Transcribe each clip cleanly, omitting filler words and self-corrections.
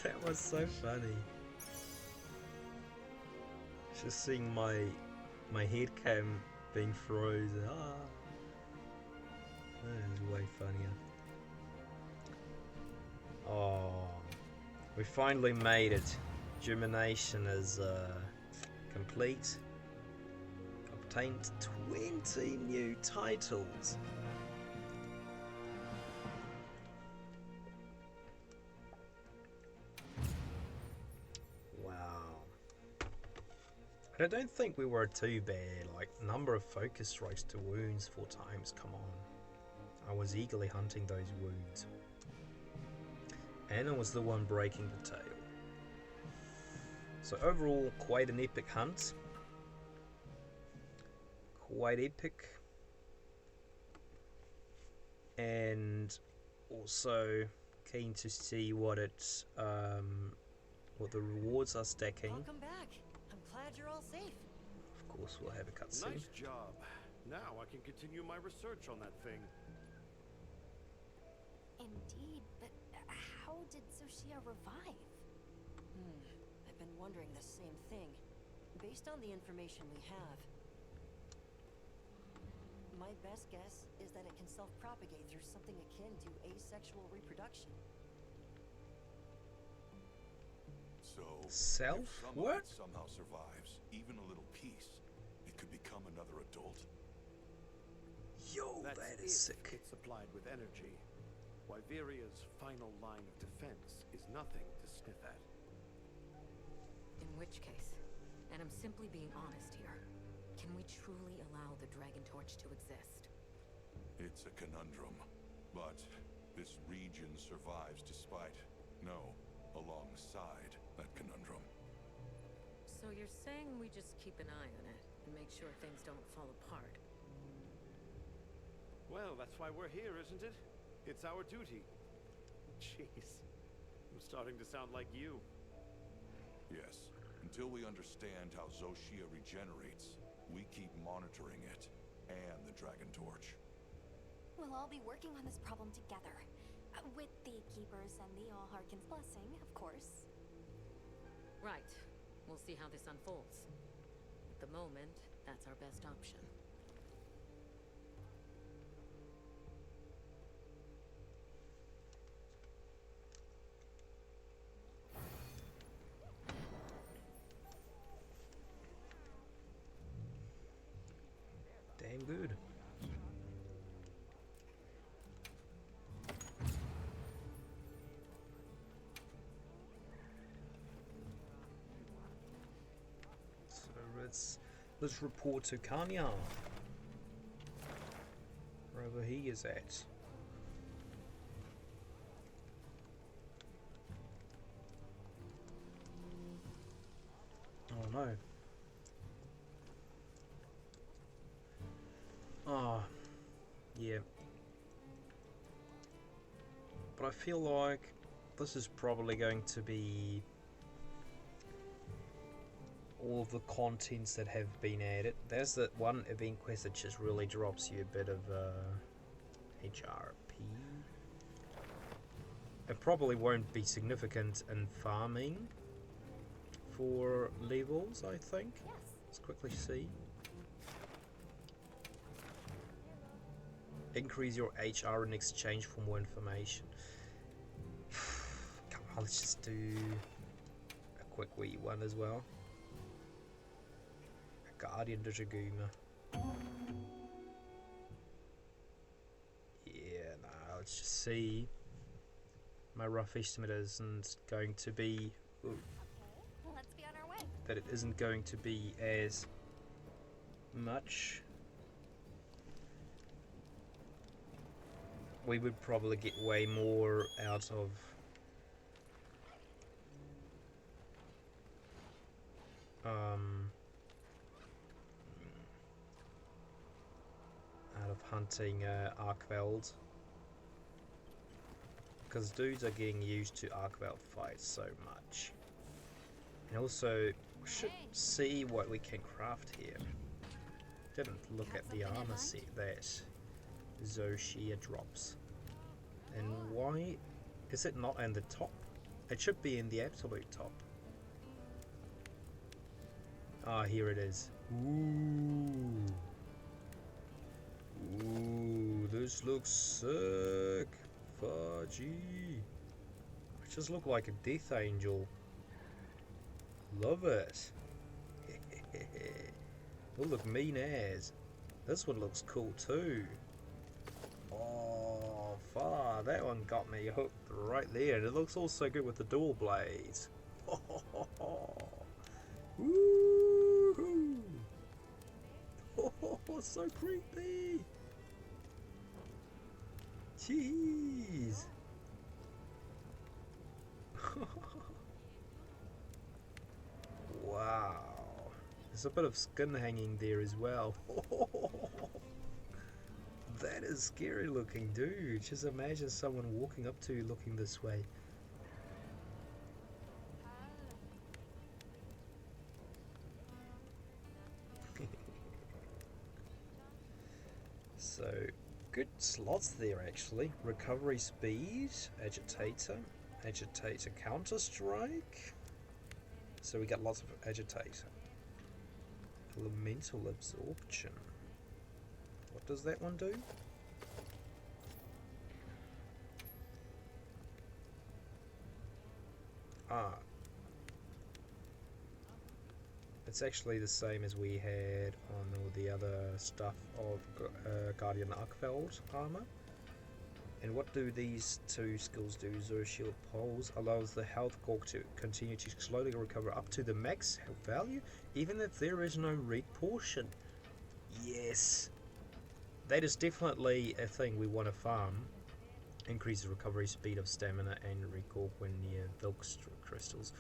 That was so funny. Just seeing my head cam being frozen. That is way funnier. Oh, we finally made it. Germination is complete. Obtained 20 new titles. Wow. But I don't think we were too bad. Like, number of focus strikes to wounds 4 times. Come on. I was eagerly hunting those wounds. Anna was the one breaking the tail. So overall, quite an epic hunt. Quite epic. And also keen to see what what the rewards are stacking. Welcome back. I'm glad you're all safe. Of course, we'll have a cutscene. Nice job. Now I can continue my research on that thing. Indeed, but how did Zoshia revive? I've been wondering the same thing. Based on the information we have, my best guess is that it can self-propagate through something akin to asexual reproduction. So, Self? if What? somehow survives, even a little piece, it could become another adult. Yo, That's that if is sick. it's supplied with energy. Wyveria's final line of defense is nothing to sniff at. In which case, and I'm simply being honest here, can we truly allow the Dragon Torch to exist? It's a conundrum, but this region survives despite, no, alongside that conundrum. So you're saying we just keep an eye on it and make sure things don't fall apart? Well, that's why we're here, isn't it? It's our duty. Jeez. I'm starting to sound like you. Yes, until we understand how Zoshia regenerates, we keep monitoring it and the Dragon Torch. We'll all be working on this problem together. With the Keepers and the All-Harkin's blessing, of course. Right. We'll see how this unfolds. At the moment, that's our best option. Damn good. So let's report to Kanya, wherever he is at. Oh no. Oh, yeah. But I feel like this is probably going to be all of the contents that have been added. There's that one event quest that just really drops you a bit of HRP. It probably won't be significant in farming for levels, I think. Yes. Let's quickly see. Increase your HR in exchange for more information. Come on, let's just do a quick wee one as well. A Guardian Digiguma. Yeah, no, let's just see. My rough estimate isn't going to be... Ooh, Okay, let's be on our way. that it isn't going to be as much. We would probably get way more out of hunting Arkveld, because dudes are getting used to Arkveld fights so much. And also, we should see what we can craft here. Didn't look at the armor set that Zoshia drops. And why is it not in the top It should be in the absolute top. Ah, here it is. Ooh. Ooh, this looks sick. Fudgy. It just look like a death angel. Love it. Oh, look mean as. This one looks cool too. Oh, far. That one got me hooked right there. And it looks also good with the dual blades. Woo-hoo. Oh, so creepy. Jeez. Wow. There's a bit of skin hanging there as well. That is scary looking, dude. Just imagine someone walking up to you looking this way. So, good slots there actually. Recovery speed, agitator, counter strike. So we got lots of agitator. Elemental absorption. What does that one do? Ah. It's actually the same as we had on all the other stuff of Guardian Arkfeld armor. And what do these two skills do? Zero Shield Pulse allows the health gauge to continue to slowly recover up to the max health value, even if there is no red portion. Yes! That is definitely a thing we want to farm. Increase the recovery speed of stamina and recall when near Vilk crystals.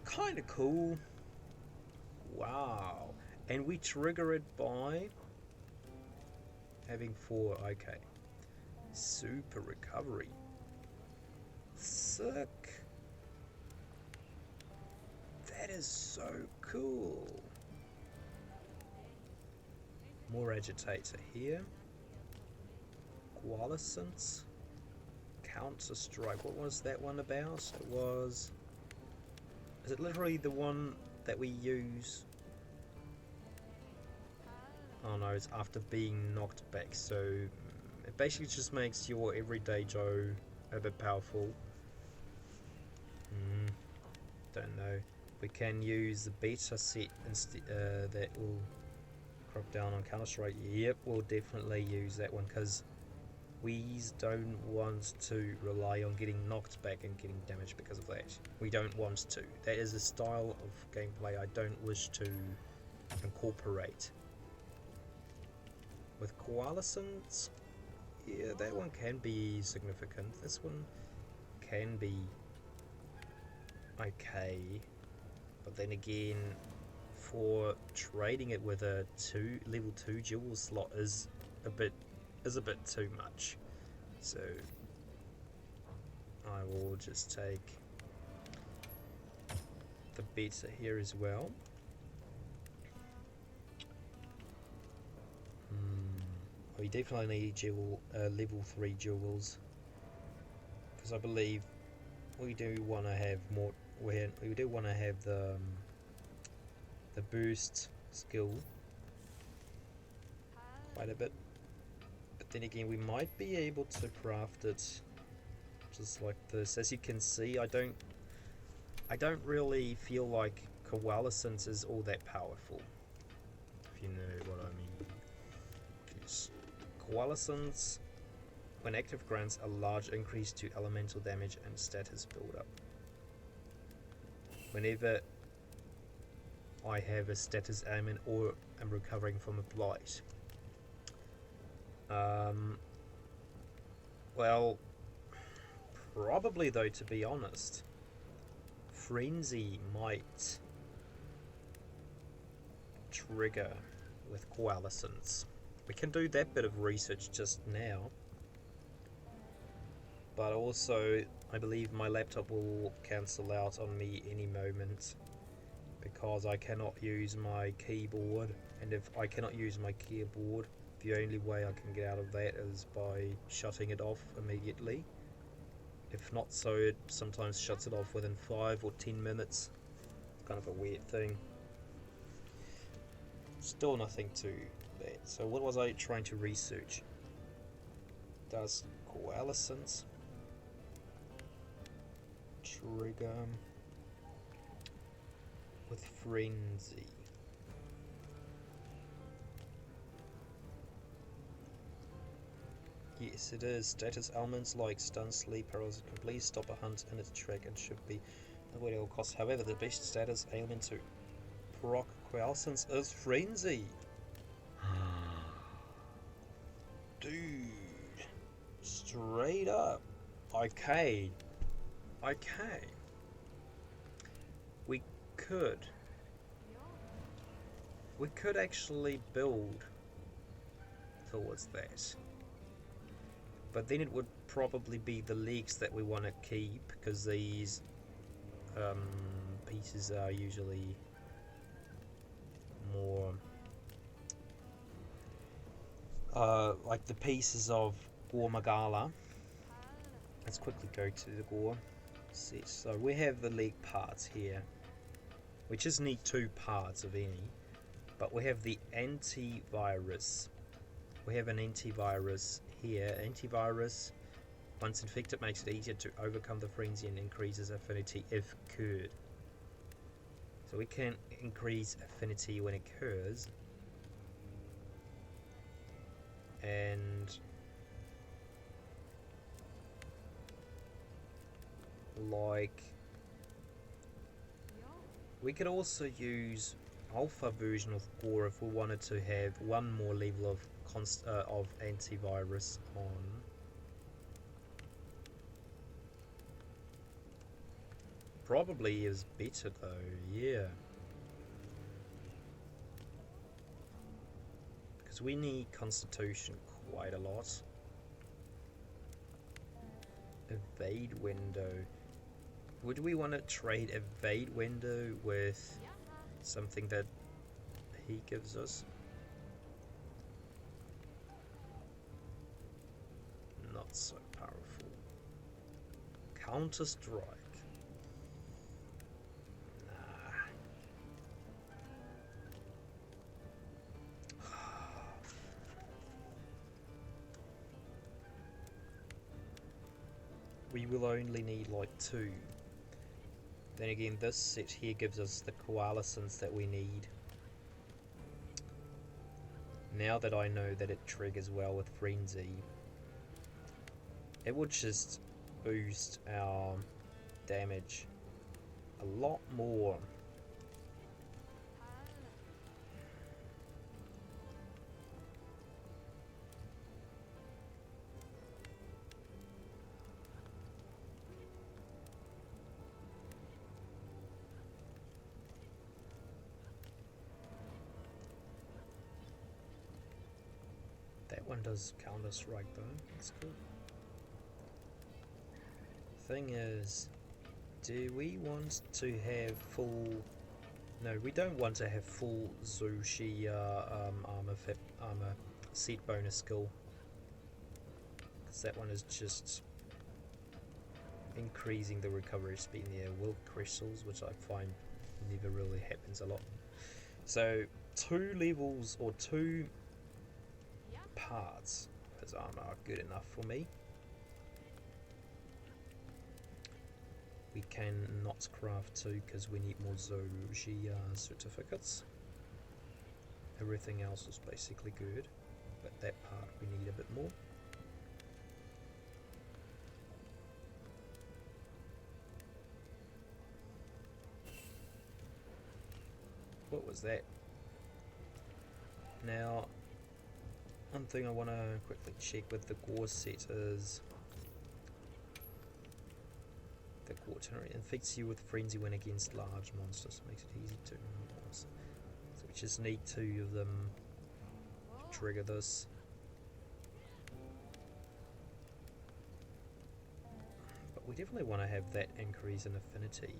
Kinda cool. Wow. And we trigger it by having 4, okay. Super recovery. Sick. That is so cool. More agitator here. Coalescence. Counter strike. What was that one about? It was... Is it literally the one that we use? Oh no, it's after being knocked back. So it basically just makes your everyday Joe a bit powerful. Don't know. We can use the beta set instead. That will crop down on Counter Strike. Yep, we'll definitely use that one because we don't want to rely on getting knocked back and getting damaged because of that. We don't want to. That is a style of gameplay I don't wish to incorporate. With Coalescence, yeah, that one can be significant. This one can be okay, but then again, for trading it with a level 2 jewel slot is a bit too much. So I will just take the beta here as well. We definitely need level 3 jewels because I believe we do want to have more. We do want to have the boost skill quite a bit, but then again we might be able to craft it just like this. As you can see, I don't really feel like Coalescence is all that powerful, if you know what I mean. Coalescence, when active, grants a large increase to elemental damage and status build-up. Whenever I have a status ailment or am recovering from a blight. Well, probably though, to be honest, Frenzy might trigger with Coalescence. We can do that bit of research just now, but also I believe my laptop will cancel out on me any moment because I cannot use my keyboard, and if I cannot use my keyboard, the only way I can get out of that is by shutting it off immediately. If not so, it sometimes shuts it off within 5 or 10 minutes. It's kind of a weird thing. Still nothing to that. So what was I trying to research? Does coalescence trigger with frenzy? Yes, it is. Status elements like stun, sleep, paralysis, complete, stop a hunt in its track and should be avoided at all costs. However, the best status ailment to proc coalescence is frenzy. Dude. Straight up. Okay. Okay. We could actually build towards that. But then it would probably be the legs that we want to keep, because these pieces are usually more like the pieces of Gore Magala. Let's quickly go to the Gore set. So we have the leg parts here. We just need 2 parts of any, but we have the antivirus. We have an antivirus here. Antivirus, once infected, makes it easier to overcome the frenzy and increases affinity if cured. So we can increase affinity when it occurs. And like, we could also use alpha version of Gore if we wanted to have one more level of antivirus on. Probably is better though, yeah. Because we need Constitution quite a lot. Evade window. Would we want to trade evade window with something that he gives us? Not so powerful. Counter strike. Nah. We will only need like 2. Then again, this set here gives us the coalescence that we need. Now that I know that it triggers well with frenzy, it would just boost our damage a lot more. That one does counter strike though, that's good. Thing is, do we want to have full... No, we don't want to have full Zushi armor set bonus skill, because that one is just increasing the recovery speed in the will crystals, which I find never really happens a lot. So 2 levels or 2 parts as armor are good enough for me. We can not craft 2 because we need more Zoji certificates. Everything else is basically good, but that part we need a bit more. What was that? Now, one thing I want to quickly check with the Gore set is the Gore infects you with frenzy when against large monsters, makes it easy to so we just need 2 of them to trigger this. But we definitely want to have that increase in affinity.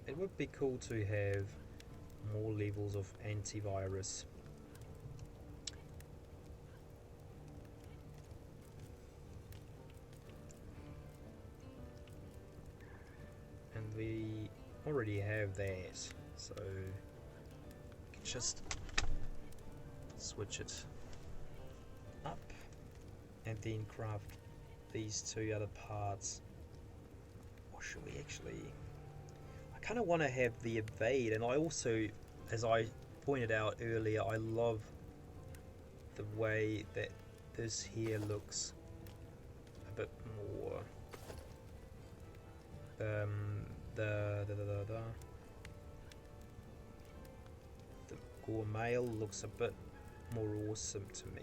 It would be cool to have more levels of antivirus we already have that, so we can just switch it up and then craft these two other parts. Or should we actually... I kind of want to have the evade, and I also, as I pointed out earlier, I love the way that this here looks a bit more the gourmet looks a bit more awesome to me.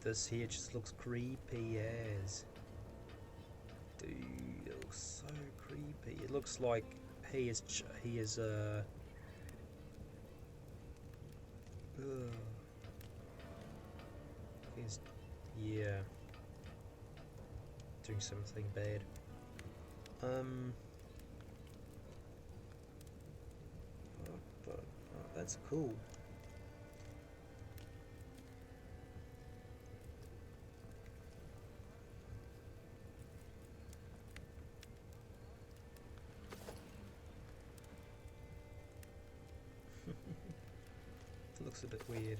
This here just looks creepy as. Dude, it looks so creepy. It looks like he is he's, yeah, doing something bad. But that's cool. It looks a bit weird.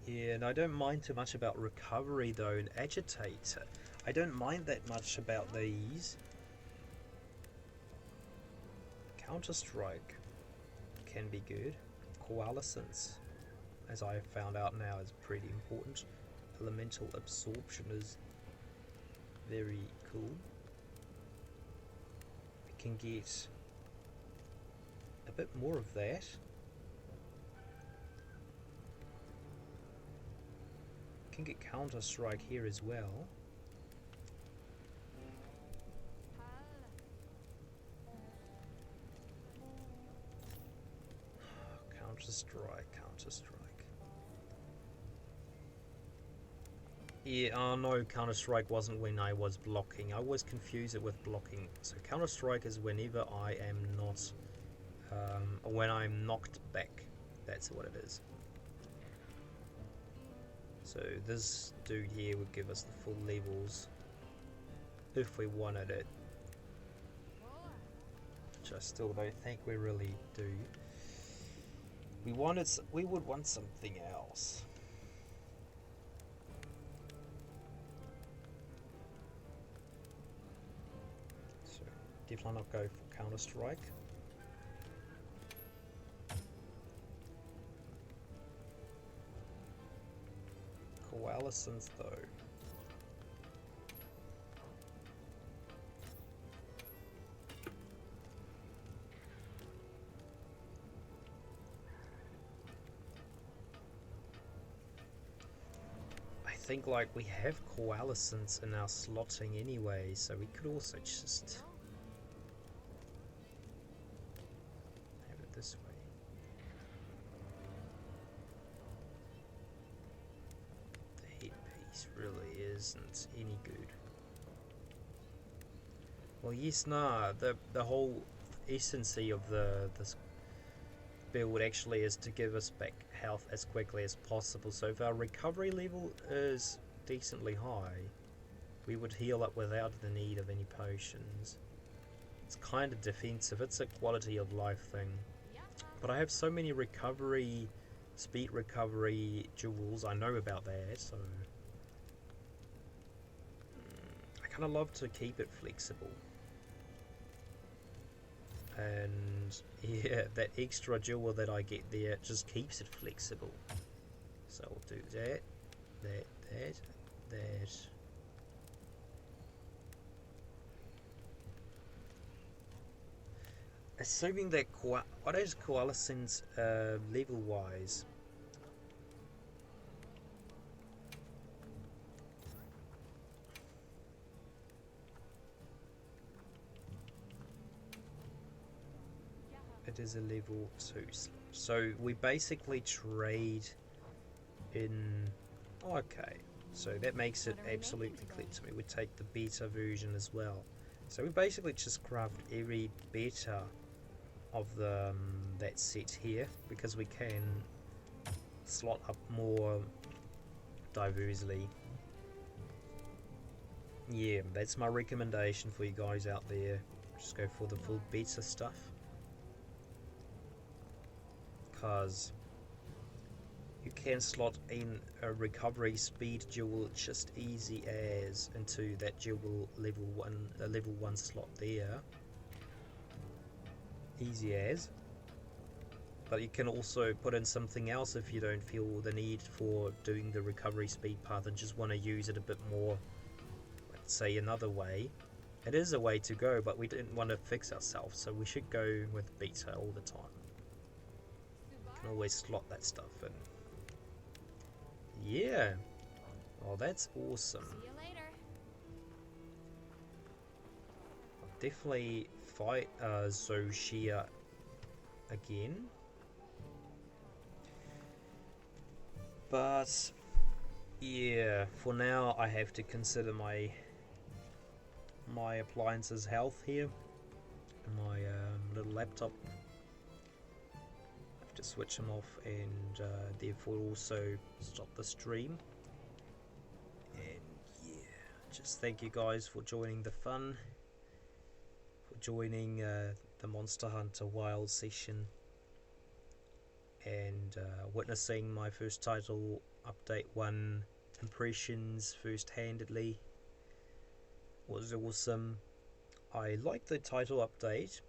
Yeah, and I don't mind too much about recovery though, and agitator. I don't mind that much about these. Counter-strike can be good. Coalescence, as I have found out now, is pretty important. Elemental absorption is very cool. We can get a bit more of that. We can get Counter-Strike here as well. Counter-Strike, Counter-Strike. Yeah, oh no, Counter-Strike wasn't when I was blocking. I always confuse it with blocking. So Counter-Strike is whenever I am not, when I'm knocked back. That's what it is. So this dude here would give us the full levels if we wanted it. Which I still don't think we really do. We would want something else. So definitely not go for Counter-Strike. Coalescence though. I think like we have coalescence in our slotting anyway, so we could also just have it this way. The headpiece really isn't any good. Well, yes, nah. The whole essence of this build actually is to give us back health as quickly as possible. So if our recovery level is decently high, we would heal up without the need of any potions. It's kind of defensive. It's a quality of life thing. But I have so many recovery, speed recovery jewels. I know about that, so I kind of love to keep it flexible. And yeah, that extra jewel that I get there just keeps it flexible. So I'll do that, that. Assuming that what is coalescence level wise? It is a level 2 slot. So we basically trade in... Okay, so that makes it absolutely clear to me. We take the beta version as well. So we basically just craft every beta of the that set here, because we can slot up more diversely yeah, that's my recommendation for you guys out there. Just go for the full beta stuff, because you can slot in a recovery speed jewel just easy as into that jewel level 1 slot there. Easy as. But you can also put in something else if you don't feel the need for doing the recovery speed path and just want to use it a bit more, let's say another way. It is a way to go, but we didn't want to fix ourselves, so we should go with beta all the time. You can always slot that stuff in. Yeah. Oh, that's awesome. See you later. I'll definitely fight Zoshia again. But yeah, for now I have to consider my appliances' health here. My little laptop. I have to switch them off and therefore also stop the stream. And yeah, just thank you guys for joining the fun, for joining the Monster Hunter Wild session, and witnessing my first title update 1 impressions first-handedly. Was awesome. I like the title update.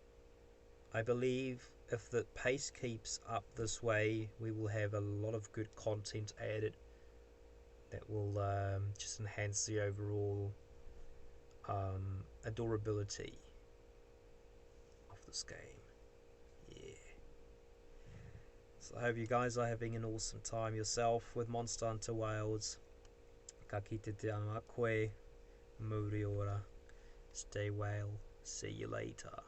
I believe if the pace keeps up this way, we will have a lot of good content added that will just enhance the overall adorability of this game. So I hope you guys are having an awesome time yourself with Monster Hunter Wilds. Ka kite te anō a koe, muri ora. Stay well. See you later.